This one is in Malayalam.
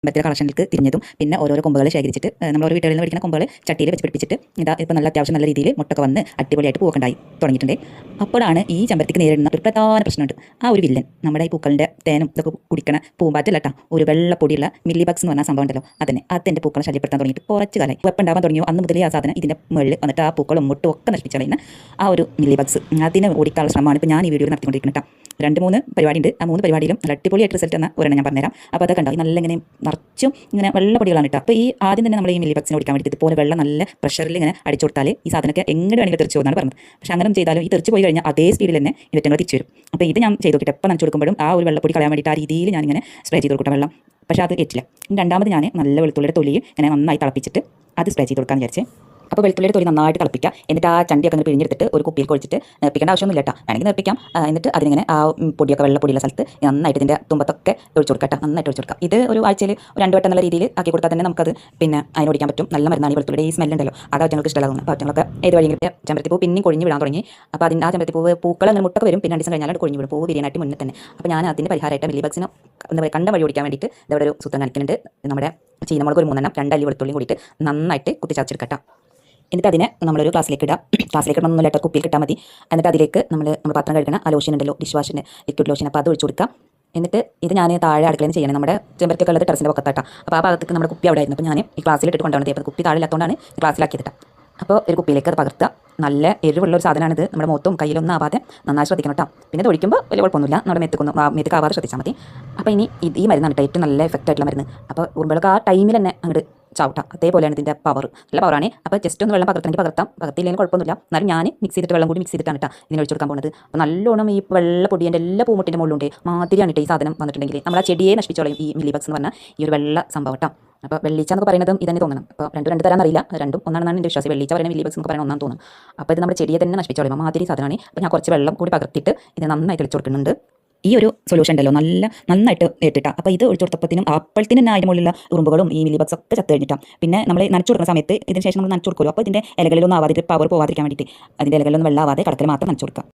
ചെമ്പരത്തിയുടെ കളക്ഷനിലേക്ക് തിരിഞ്ഞതും പിന്നെ ഓരോരോ കൊമ്പുകൾ ശേഖരിച്ചിട്ട് നമ്മൾ ഓരോ വീട്ടുകളിൽ നിന്ന് മേടിക്കുന്ന കൊമ്പുകൾ ചട്ടിയിൽ വെച്ച് പിടിപ്പിച്ചിട്ട് ഇതാ ഇപ്പോൾ നല്ല അത്യാവശ്യം നല്ല രീതിയിൽ മുട്ടൊക്കെ വന്ന് അടിപൊളിയായിട്ട് പൂക്കണ്ടായി തുടങ്ങിയിട്ടുണ്ട്. അപ്പോഴാണ് ഈ ചെമ്പരത്തിക്ക് നേരിടുന്ന ഒരു പ്രധാന പ്രശ്നമുണ്ട്. ആ ഒരു വില്ലൻ നമ്മുടെ ഈ പൂക്കളിൻ്റെ തേനും ഇതൊക്കെ കുടിക്കണ പൂമ്പാറ്റല്ല കേട്ടോ, ഒരു വെള്ളപ്പൊടിയുള്ള മില്ലി ബഗ്സ് എന്ന് പറഞ്ഞ സംഭവം ഉണ്ടല്ലോ, അതിൻ്റെ പൂക്കളെ ശല്യപ്പെടുത്താൻ തുടങ്ങിയിട്ട് കുറച്ച് കാലമായി. വെപ്പുണ്ടാവാൻ തുടങ്ങിയോ അന്ന് മുതലേ ആ സാധനം ഇതിൻ്റെ മുകളിൽ വന്നിട്ട് ആ പൂക്കളും മുട്ടും ഒക്കെ നശിപ്പിച്ച് കളയുന്ന ആ ഒരു മില്ലി ബഗ്സ് അതിനെ ഓടിക്കാനുള്ള ശ്രമമാണ് ഇപ്പോൾ ഞാൻ ഈ വീഡിയോയിൽ നടത്തിക്കൊണ്ടിരിക്കുന്നത് കേട്ടോ. 2-3 പരിപാടിയുണ്ട്. ആ 3 പരിപാടിയിലും നല്ല അടിപൊളിയായിട്ട് റിസൾട്ട് എന്ന ഒരെണ്ണം ഞാൻ പറഞ്ഞുതരാം. അപ്പോൾ അതൊക്കെ ഉണ്ടാവും നല്ല ഇങ്ങനെ നിറച്ചും ഇങ്ങനെ വെള്ളപ്പൊടികളാണ് കേട്ടോ. അപ്പോൾ ഈ ആദ്യം തന്നെ നമ്മൾ ഈ മില്ലി ബഗ്സിനെ ഓടിക്കാൻ വേണ്ടി ഇതുപോലെ വെള്ളം നല്ല പ്രഷറിൽ ഇങ്ങനെ അടിച്ചു കൊടുത്താൽ ഈ സാധനമൊക്കെ എങ്ങനെ വേണമെങ്കിൽ തെറിച്ചു പോകുന്നതാണ് പറഞ്ഞത്. പക്ഷേ അങ്ങനെ ചെയ്താലും ഈ തെറിച്ച് പോയി കഴിഞ്ഞാൽ അതേ സ്പീഡിൽ തന്നെ ഇവറ്റങ്ങൾ തിരിച്ചു വരും. അപ്പോൾ ഇത് ഞാൻ ചെയ്ത് നോക്കിയിട്ട് എപ്പോൾ നനച്ചു കൊടുക്കുമ്പോഴും ആ ഒരു വെള്ളപ്പൊടി കളയാൻ വേണ്ടിയിട്ട് ആ രീതിയിൽ ഞാനിങ്ങനെ സ്പ്രേ ചെയ്ത് കൊടുക്കട്ടെ വെള്ളം. പക്ഷേ അത് ഏറ്റില്ല. രണ്ടാമത് ഞാൻ നല്ല വെളുത്തുള്ളിയുടെ തൊലിയും ഇങ്ങനെ നന്നായി തിളപ്പിച്ചിട്ട് അത് സ്പ്രേ ചെയ്ത് കൊടുക്കാമെന്ന് വിചാരിച്ചേ. അപ്പോൾ വെളുത്തുള്ളിയുടെ തൊലി നന്നായിട്ട് തിളപ്പിക്കുക. എന്നിട്ട് ആ ചണ്ടിയൊക്കെ ഒന്ന് പിഴിഞ്ഞെടുത്തിട്ട് ഒരു കുപ്പിയിൽ കൊഴിച്ചിട്ട് നിർപ്പിക്കേണ്ട ആവശ്യമൊന്നുമില്ല കേട്ടോ, വേണമെങ്കിൽ നിർപ്പിക്കാം. എന്നിട്ട് അതിങ്ങനെ ആ പൊടിയൊക്കെ വെള്ളപ്പൊടിയുള്ള സ്ഥലത്ത് നന്നായിട്ട് ഇതിൻ്റെ തുമ്പത്തൊക്കെ ഒഴിച്ചു കൊടുക്കുക കേട്ടോ, നന്നായിട്ട് ഒഴിച്ചു കൊടുക്കുക. ഇത് ഒരു ആഴ്ചയിൽ 2 വട്ടം നല്ല രീതിയിൽ ആക്കി കൊടുത്താൽ തന്നെ നമുക്കത് പിന്നെ അതിനോടിക്കാൻ പറ്റും. നല്ല മരുന്നാണ് ഈ വെളുത്തുള്ളിയുടെ ഈ സ്മെല്ലുണ്ടല്ലോ, അത് അവറ്റങ്ങൾക്ക് ഇഷ്ടമുള്ള അപ്പോൾ അവറ്റങ്ങളൊക്കെ ഏത് വഴിയെങ്കിലും ചെമ്പരത്തിപ്പൂ പിന്നെയും കൊഴിഞ്ഞ് വിടാൻ തുടങ്ങി. അപ്പോൾ അതിൻ്റെ ആ ചെമ്പരത്തിപ്പൂ പൂക്കൾ അങ്ങനെ മുട്ടൊക്കെ വരും, പിന്നെ 2 ദിവസം കഴിഞ്ഞാൽ കൊഴിഞ്ഞ് വിടും, പൂവ് വിരിയാനായിട്ട് മുന്നേ തന്നെ. അപ്പോൾ ഞാൻ അതിൻ്റെ പരിഹാരമായിട്ട് മില്ലി ബഗ്സിന് എന്താ പറയുക കണ്ട വഴി ഓടിക്കാൻ വേണ്ടിയിട്ട് ഇവിടെ ഒരു സൂത്രം കാണിക്കുന്നുണ്ട്. നമ്മുടെ ചീനമുളക് ഒരു 3 എണ്ണം 2 അല്ലി വെളുത്തുള്ളിയും കൂടിയിട്ട് നന്നായിട്ട് കുത്തിച്ചതച്ചെടുക്കട്ടോ. എന്നിട്ട് അതിനെ നമ്മളൊരു ഗ്ലാസ്സിലേക്ക് ഇടാം. ഗ്ലാസ്സിലേക്ക് ഇടണമെന്നില്ല കേട്ടോ, കുപ്പിയിൽ കിട്ടാൽ മതി. എന്നിട്ട് അതിലേക്ക് നമ്മൾ പാത്രം കഴുകണ ആ ലോഷൻ ഉണ്ടല്ലോ, ഡിഷ് വാഷിൻ്റെ ലിക്വിഡ് ലോഷൻ, അപ്പോൾ അത് ഒഴിച്ചു കൊടുക്കുക. എന്നിട്ട് ഇത് ഞാൻ താഴെ അടുക്കളയിൽ ചെയ്യണം. നമ്മുടെ ചെമ്പരത്തിയൊക്കെ ഉള്ളത് ടെറസിൻ്റെ പക്കത്താട്ടാ. അപ്പോൾ ആ ഭാഗത്തേക്ക് നമ്മുടെ കുപ്പി അവിടെ ആയിരുന്നു. അപ്പോൾ ഞാൻ ഈ ഗ്ലാസ്സിലിട്ട് കൊണ്ടുവന്നത്. അപ്പോൾ കുപ്പി താഴെ ഇല്ലാത്തതുകൊണ്ടാണ് ഗ്ലാസ്സിലാക്കിയത്. അപ്പോൾ ഒരു കുപ്പിയിലേക്ക് അത് പകർത്തുക. നല്ല എരിവുള്ള ഒരു സാധനമാണിത്. നമ്മുടെ മുഖത്തും കയ്യിലൊന്നും ആവാതെ നന്നായി ശ്രദ്ധിക്കണം കേട്ടോ. പിന്നെ ഇത് ഒഴിക്കുമ്പോൾ വലിയ കുഴപ്പമൊന്നുമില്ല, നമ്മുടെ മേത്തേക്ക് ആവാതെ ശ്രദ്ധിച്ചാൽ മതി. അപ്പോൾ ഇനി ഈ മരുന്നാണ് കേട്ടോ ഏറ്റവും നല്ല എഫക്റ്റ് ആയിട്ടുള്ള മരുന്ന്. അപ്പോൾ ഉറുമ്പുകളൊക്കെ ആ ടൈമിൽ തന്നെ അങ്ങോട്ട് ചവിട്ടാം. അതേപോലെയാണ് ഇതിൻ്റെ പവർ, നല്ല പവറാണ്. അപ്പോൾ ജസ്റ്റ് ഒന്ന് വെള്ളം പകർത്താണെങ്കിൽ പകർത്തില്ലെങ്കിൽ കുഴപ്പമൊന്നുമില്ല. എന്നാലും ഞാൻ മിക്സ് ചെയ്തിട്ട് വെള്ളം കൂടി മിക്സ് ചെയ്തിട്ടാണ് കേട്ടോ ഇതിന് ഒഴിച്ചു കൊടുക്കാൻ പോകുന്നത്. അപ്പോൾ നല്ലോണം ഈ വെള്ളപ്പൊടിയൻ്റെ എല്ലാ പൂമുട്ടിൻ്റെ മുകളിലുണ്ട് മാതിരിയാണ് കേട്ടോ ഈ സാധനം വന്നിട്ടുണ്ടെങ്കിൽ നമ്മൾ ആ ചെടിയെ നശിപ്പിച്ചോളയും ഈ മില്ലി ബഗ്സ് എന്ന് പറഞ്ഞാൽ ഈ ഒരു വെള്ള സംഭവം കേട്ടോ. അപ്പോൾ വെള്ളിച്ച എന്നൊക്കെ പറയുന്നതും ഇതന്നെ തോന്നണം. അപ്പോൾ രണ്ട് തരാൻ അറിയില്ല, രണ്ടും ഒന്നാണെന്നാണ് എൻ്റെ വിശ്വാസം. വെള്ളിച്ച പറയുന്ന മില്ലി ബഗ്സ് എന്നൊക്കെ പറയുന്നത് ഒന്നാന്ന് തോന്നും. അപ്പോൾ ഇത് നമ്മുടെ ചെടിയെ തന്നെ നശിപ്പിച്ചോളയും മാതിരി സാധനമാണ്. അപ്പോൾ ഞാൻ കുറച്ച് വെള്ളം കൂടി പകർത്തിയിട്ട് ഇത് നന്നായിട്ട് തെളിച്ച് കൊടുക്കുന്നുണ്ട്. ഈ ഒരു സൊല്യൂഷൻ ഉണ്ടല്ലോ നന്നായിട്ട് ഏറ്റിട്ടാണ്. അപ്പോൾ ഇത് ഒഴിച്ചു കൊടുത്തപ്പോഴത്തേനും അപ്പോഴത്തേനും തന്നെ അതിൻ്റെ മുകളിലുള്ള ഉറുമ്പുകളും ഈ മില്ലി ബഗ്സ് ഒക്കെ ചത്ത് കഴിഞ്ഞിട്ടാണ്. പിന്നെ നമ്മൾ നനച്ചു കൊടുക്കുന്ന സമയത്ത് ഇതിന് ശേഷം നമ്മൾ നനച്ചു കൊടുക്കുമല്ലോ, അപ്പോൾ ഇതിൻ്റെ ഇലകളിലൊന്നും ആവാതിട്ട് പവർ പോവാതിരിക്കാൻ വേണ്ടിയിട്ട് അതിൻ്റെ ഇലകളിലൊന്നും വെള്ളമാവാതെ കടക്കൽ മാത്രം നനച്ചു കൊടുക്കുക.